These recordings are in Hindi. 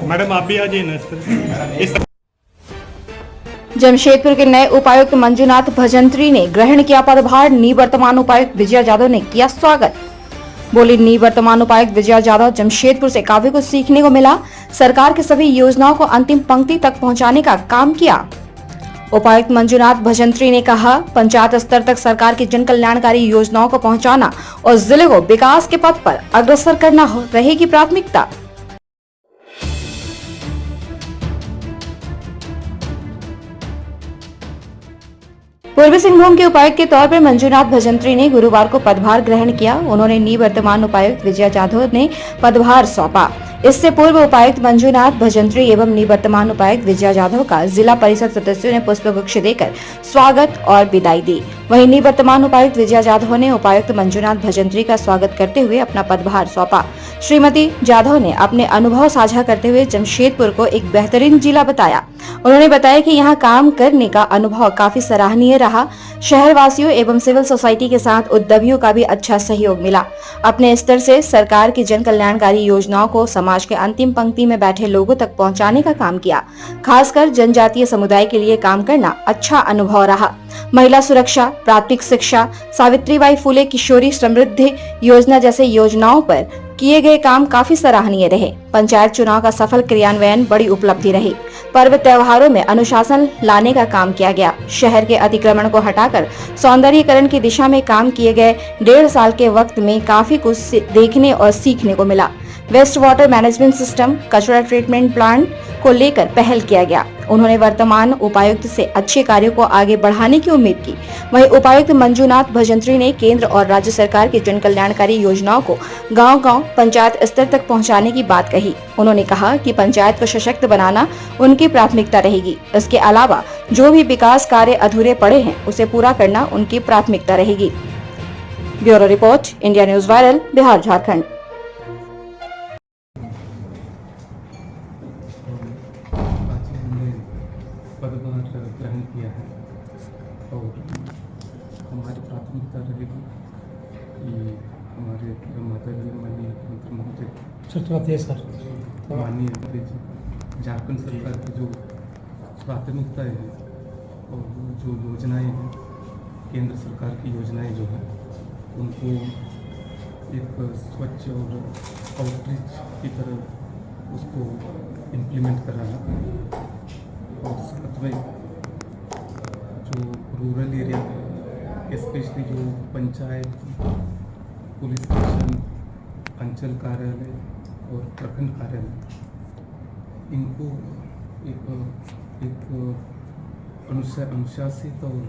मैडम आप भी आ जाइए ना इस जमशेदपुर के नए उपायुक्त मंजूनाथ भजंत्री ने ग्रहण किया पदभार। निवर्तमान उपायुक्त विजया जाधव ने किया स्वागत। बोली निवर्तमान उपायुक्त विजया जाधव, जमशेदपुर से काफी कुछ सीखने को मिला। सरकार की सभी योजनाओं को अंतिम पंक्ति तक पहुंचाने का काम किया। उपायुक्त मंजूनाथ भजंत्री ने कहा, पंचायत स्तर तक सरकार की जन कल्याणकारी योजनाओं को पहुंचाना और जिले को विकास के पथ पर अग्रसर करना रहेगी प्राथमिकता। पूर्वी सिंहभूम के उपायुक्त के तौर पर मंजूनाथ भजंत्री ने गुरुवार को पदभार ग्रहण किया। उन्होंने निवर्तमान उपायुक्त विजया जाधव ने पदभार सौंपा। इससे पूर्व उपायुक्त मंजूनाथ भजंत्री एवं निवर्तमान उपायुक्त विजया जाधव का जिला परिषद सदस्यों ने पुष्पगुच्छ देकर स्वागत और विदाई दी। वहीं निवर्तमान उपायुक्त विजया जाधव ने उपायुक्त मंजूनाथ भजंत्री का स्वागत करते हुए अपना पदभार सौंपा। श्रीमती जाधव ने अपने अनुभव साझा करते हुए जमशेदपुर को एक बेहतरीन जिला बताया। उन्होंने बताया कि यहाँ काम करने का अनुभव काफी सराहनीय रहा। शहर वासियों एवं सिविल सोसाइटी के साथ उद्यमियों का भी अच्छा सहयोग मिला। अपने स्तर से सरकार की जन कल्याणकारी योजनाओं को समाज के अंतिम पंक्ति में बैठे लोगों तक पहुंचाने का काम किया। खासकर जनजातीय समुदाय के लिए काम करना अच्छा अनुभव रहा। महिला सुरक्षा, प्राथमिक शिक्षा, सावित्रीबाई फुले किशोरी समृद्धि योजना जैसे योजनाओं पर किए गए काम काफी सराहनीय रहे। पंचायत चुनाव का सफल क्रियान्वयन बड़ी उपलब्धि रही। पर्व त्योहारों में अनुशासन लाने का काम किया गया। शहर के अतिक्रमण को हटाकर सौंदर्यीकरण की दिशा में काम किए गए। 1.5 साल के वक्त में काफी कुछ देखने और सीखने को मिला। वेस्ट वाटर मैनेजमेंट सिस्टम, कचरा ट्रीटमेंट प्लांट को लेकर पहल किया गया। उन्होंने वर्तमान उपायुक्त से अच्छे कार्यों को आगे बढ़ाने की उम्मीद की। वहीं उपायुक्त मंजूनाथ भजंत्री ने केंद्र और राज्य सरकार की जन कल्याणकारी योजनाओं को गांव-गांव, पंचायत स्तर तक पहुंचाने की बात कही। उन्होंने कहा कि पंचायत को सशक्त बनाना उनकी प्राथमिकता रहेगी। इसके अलावा जो भी विकास कार्य अधूरे पड़े हैं उसे पूरा करना उनकी प्राथमिकता रहेगी। Bureau report, India news viral, Bihar Jharkhand. पदभार ग्रहण किया है और हमारी प्राथमिकता रहेगी कि हमारे माननीय मुख्यमंत्री महोदय माननीय झारखंड सरकार की जो प्राथमिकताएं हैं और जो योजनाएं हैं, केंद्र सरकार की योजनाएं जो हैं, उनको एक स्वच्छ और आउटरीच की तरह उसको इम्प्लीमेंट कराना और साथ में जो रूरल एरिया में स्पेशली जो पंचायत, पुलिस स्टेशन, अंचल कार्यालय और प्रखंड कार्यालय, इनको एक अनुशासित और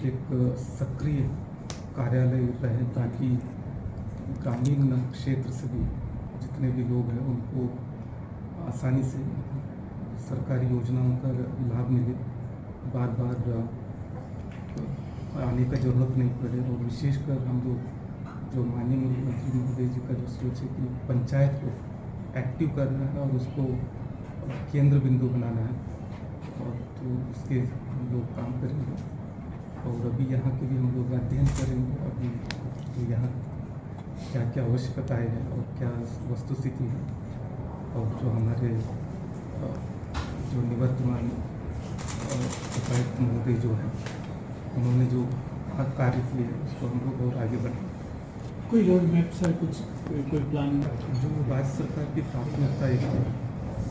एक सक्रिय कार्यालय रहे ताकि ग्रामीण क्षेत्र से भी जितने भी लोग हैं उनको आसानी से सरकारी योजनाओं का लाभ मिले, बार बार आने का जरूरत नहीं पड़े। और विशेषकर हम लोग जो माननीय मुख्यमंत्री महोदय जी का जो सोच है कि पंचायत को एक्टिव करना है और उसको केंद्र बिंदु बनाना है, और तो उसके हम लोग काम करेंगे। और अभी यहाँ के भी हम लोग अध्ययन करेंगे अभी तो यहाँ क्या क्या आवश्यकताएँ हैं और क्या वस्तुस्थिति है, और जो हमारे जो निवर्तमान उपायुक्त महोदय जो है उन्होंने जो कार्य किए उसको हम लोग और आगे बढ़ाएं। कोई रोड मैप सर, कुछ कोई प्लान जो राज्य सरकार की प्राथमिकता है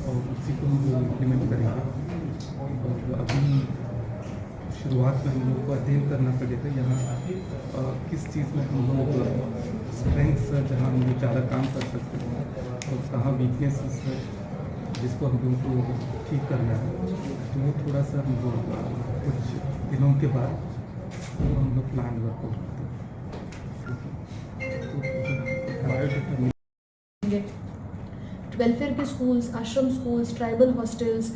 और उसी को हम लोग इम्प्लीमेंट करेंगे। और अभी शुरुआत में हम लोग को अध्ययन करना पड़ेगा यहाँ किस चीज़ में हम लोग स्ट्रेंथ्स है जहाँ हम लोग ज़्यादा काम कर सकते हैं और कहाँ वीकनेसेस है जिसको हम लोगों को ठीक करना है। तो वो थोड़ा सा हम लोग कुछ दिनों के बाद तो हम लोग प्लान वर्कआउट करते हैं। वेलफेयर के स्कूल्स, आश्रम स्कूल्स, ट्राइबल हॉस्टल्स,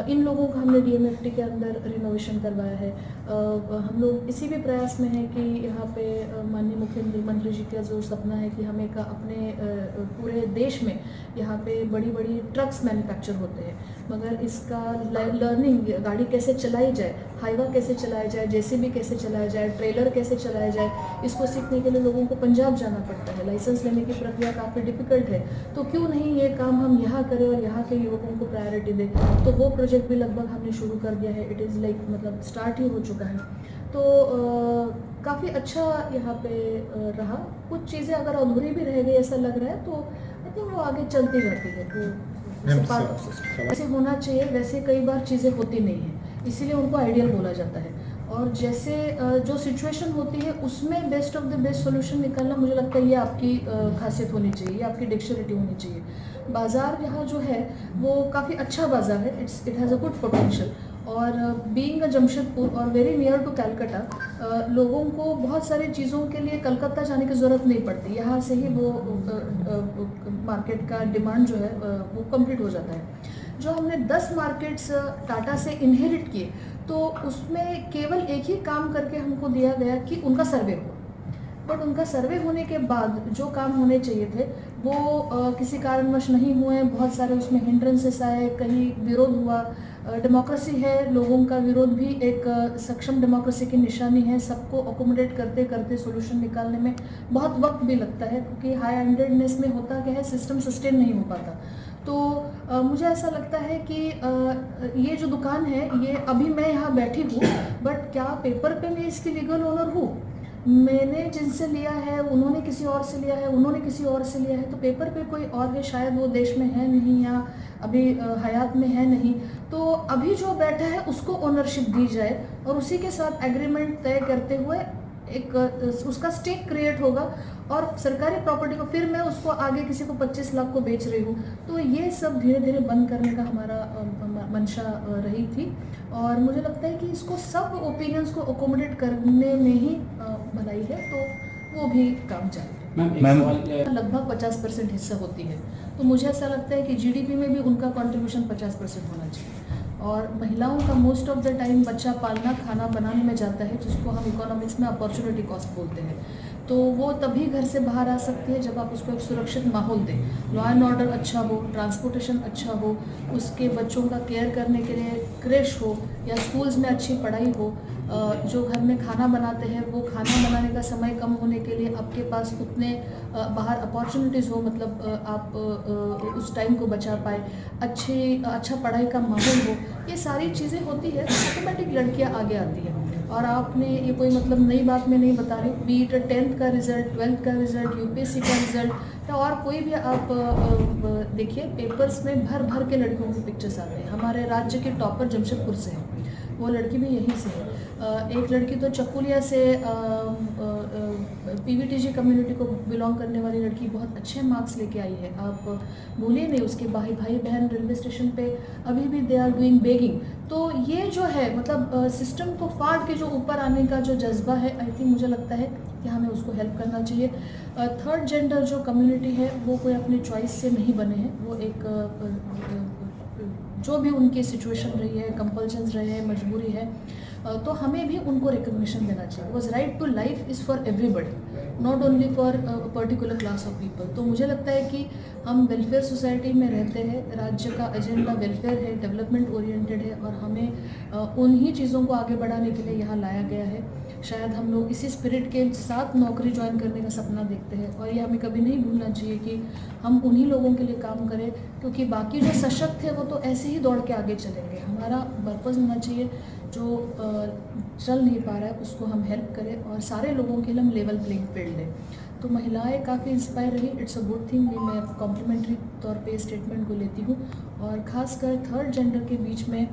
इन लोगों का हमने डीएमएफटी के अंदर रिनोवेशन करवाया है। हम लोग इसी भी प्रयास में हैं कि यहाँ पे माननीय मुख्यमंत्री जी का जो सपना है कि हमें अपने पूरे देश में यहाँ पे बड़ी बड़ी ट्रक्स मैन्युफैक्चर होते हैं, मगर इसका लर्निंग, गाड़ी कैसे चलाई जाए, हाईवा कैसे चलाया जाए, जेसीबी कैसे चलाया जाए, ट्रेलर कैसे चलाया जाए, इसको सीखने के लिए लोगों को पंजाब जाना पड़ता है। लाइसेंस लेने की प्रक्रिया काफ़ी डिफ़िकल्ट है। तो क्यों नहीं ये काम हम यहाँ करें और यहाँ के युवकों को प्रायोरिटी दें। तो वो प्रोजेक्ट भी लगभग हमने शुरू कर दिया है। इट इज़ लाइक मतलब स्टार्ट ही हो चुका है। तो काफ़ी अच्छा यहाँ पे रहा। कुछ चीज़ें अगर अधूरी भी रह गई ऐसा लग रहा है, तो आई थिंक वो आगे चलती जाती है। तो ऐसे होना चाहिए, वैसे कई बार चीज़ें होती नहीं हैं, इसीलिए उनको आइडियल बोला जाता है। और जैसे जो सिचुएशन होती है उसमें best of the best solution निकालना, मुझे लगता है ये आपकी खासियत होनी चाहिए, ये आपकी डिक्शनरी होनी चाहिए। बाज़ार यहाँ जो है वो काफ़ी अच्छा बाज़ार है। It has a good potential. और बीइंग अ जमशेदपुर और वेरी नियर टू कलकत्ता, लोगों को बहुत सारी चीज़ों के लिए कलकत्ता जाने की ज़रूरत नहीं पड़ती। यहाँ से ही वो मार्केट का डिमांड जो है वो कंप्लीट हो जाता है। जो हमने 10 मार्केट्स टाटा से इनहेरिट किए, तो उसमें केवल एक ही काम करके हमको दिया गया कि उनका सर्वे हो। बट उनका सर्वे होने के बाद जो काम होने चाहिए थे वो किसी कारणवश नहीं हुए। बहुत सारे उसमें हिंड्रेंसेस आए, कहीं विरोध हुआ। डेमोक्रेसी है, लोगों का विरोध भी एक सक्षम डेमोक्रेसी की निशानी है। सबको अकोमोडेट करते करते सोल्यूशन निकालने में बहुत वक्त भी लगता है, क्योंकि हाई हैंडेडनेस में होता क्या है, सिस्टम सस्टेन नहीं हो पाता। तो मुझे ऐसा लगता है कि ये जो दुकान है, ये अभी मैं यहाँ बैठी हूँ, बट क्या पेपर पे मैं इसकी लीगल ओनर हूँ? मैंने जिनसे लिया है उन्होंने किसी और से लिया है, उन्होंने किसी और से लिया है। तो पेपर पे कोई और है, शायद वो देश में है नहीं या अभी हयात में है नहीं। तो अभी जो बैठा है उसको ओनरशिप दी जाए और उसी के साथ एग्रीमेंट तय करते हुए एक उसका स्टेक क्रिएट होगा और सरकारी प्रॉपर्टी को फिर मैं उसको आगे किसी को 25 लाख को बेच रही हूँ। तो ये सब धीरे धीरे बंद करने का हमारा मंशा रही थी। और मुझे लगता है कि इसको सब ओपिनियंस को अकोमोडेट करने में ही भलाई है, तो वो भी काम चाहिए। लगभग 50% हिस्सा होती है, तो मुझे ऐसा लगता है कि जीडीपी में भी उनका कंट्रीब्यूशन 50% होना चाहिए। और महिलाओं का मोस्ट ऑफ द टाइम बच्चा पालना, खाना बनाने में जाता है, जिसको हम इकोनॉमिक्स में अपॉर्चुनिटी कॉस्ट बोलते हैं। तो वो तभी घर से बाहर आ सकती है जब आप उसको एक सुरक्षित माहौल दें, लॉ एंड ऑर्डर अच्छा हो, ट्रांसपोर्टेशन अच्छा हो, उसके बच्चों का केयर करने के लिए क्रेश हो या स्कूल्स में अच्छी पढ़ाई हो। जो घर में खाना बनाते हैं वो खाना बनाने का समय कम होने के लिए आपके पास उतने बाहर अपॉर्चुनिटीज़ हो, मतलब आप उस टाइम को बचा पाए, अच्छा पढ़ाई का माहौल हो। ये सारी चीज़ें होती है तो ऑटोमेटिक लड़कियाँ आगे आती हैं। और आपने ये कोई मतलब नई बात मैं नहीं बता रही हूँ, बी इट 10th का रिज़ल्ट, 12th का रिज़ल्ट, यूपीएससी का रिज़ल्ट या और कोई भी आप देखिए, पेपर्स में भर भर के लड़कियों के पिक्चर्स आते हैं। हमारे राज्य के टॉपर जमशेदपुर से हैं, वो लड़की भी यहीं से है। एक लड़की तो चकुलिया से पीवीटीजी कम्युनिटी को बिलोंग करने वाली लड़की बहुत अच्छे मार्क्स लेके आई है। आप भूलिए नहीं, उसके भाई बहन रेलवे स्टेशन पे अभी भी दे आर डूइंग बेगिंग। तो ये जो है मतलब सिस्टम को फाड़ के जो ऊपर आने का जो जज्बा है, आई थिंक मुझे लगता है कि हमें उसको हेल्प करना चाहिए। थर्ड जेंडर जो कम्युनिटी है वो कोई अपनी चॉइस से नहीं बने हैं, वो एक जो भी उनकी सिचुएशन रही है, कंपल्शंस रहे हैं, मजबूरी है, तो हमें भी उनको रिकग्निशन देना चाहिए। Because right to life is for everybody, not only for particular class of people. तो मुझे लगता है कि हम वेलफेयर सोसाइटी में रहते हैं, राज्य का एजेंडा वेलफेयर है, डेवलपमेंट ओरिएंटेड है, और हमें उन्हीं चीज़ों को आगे बढ़ाने के लिए यहाँ लाया गया है। शायद हम लोग इसी स्पिरिट के साथ नौकरी ज्वाइन करने का सपना देखते हैं, और ये हमें कभी नहीं भूलना चाहिए कि हम उन्हीं लोगों के लिए काम करें, क्योंकि बाकी जो सशक्त है वो तो ऐसे ही दौड़ के आगे चलेंगे। हमारा पर्पज़ होना चाहिए, जो चल नहीं पा रहा है उसको हम हेल्प करें और सारे लोगों के लिए हम लेवल प्लेइंग फील्ड दें। तो महिलाएं काफ़ी इंस्पायर रही, इट्स अ गुड थिंग। ये मैं कॉम्प्लीमेंट्री तौर पे स्टेटमेंट को लेती हूँ। और ख़ासकर थर्ड जेंडर के बीच में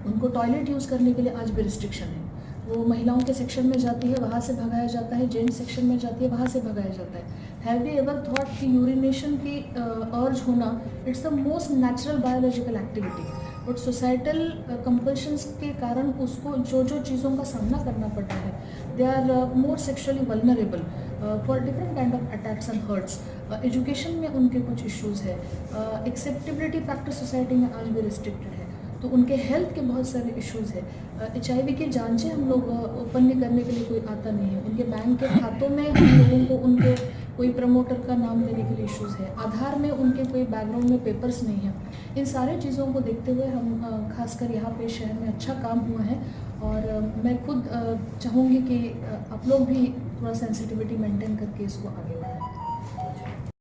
उनको टॉयलेट यूज़ करने के लिए आज भी रिस्ट्रिक्शन है। वो महिलाओं के सेक्शन में जाती है, वहाँ से भगाया जाता है, जेंट्स सेक्शन में जाती है, वहाँ से भगाया जाता है। हैव वी एवर थॉट कि यूरिनेशन की अर्ज होना it's the most natural biological activity, but societal compulsions के कारण उसको जो जो चीज़ों का सामना करना पड़ता है, they are more sexually vulnerable for different kind of attacks and hurts. Education में उनके कुछ इश्यूज़ है, एक्सेप्टेबिलिटी फैक्टर सोसाइटी में आज भी रिस्ट्रिक्टेड है, तो उनके हेल्थ के बहुत सारे इश्यूज़ है। HIV की जांचें हम लोग ओपनली करने के लिए कोई आता नहीं है, उनके बैंक के खातों में हम लोगों को उनके कोई प्रमोटर का नाम लेने के लिए इश्यूज़ है, आधार में उनके कोई बैकग्राउंड में पेपर्स नहीं हैं। इन सारे चीज़ों को देखते हुए हम खासकर यहाँ पे शहर में अच्छा काम हुआ है और मैं खुद चाहूँगी कि आप लोग भी थोड़ा सेंसिटिविटी मेंटेन करके इसको आगे बढ़ाएं।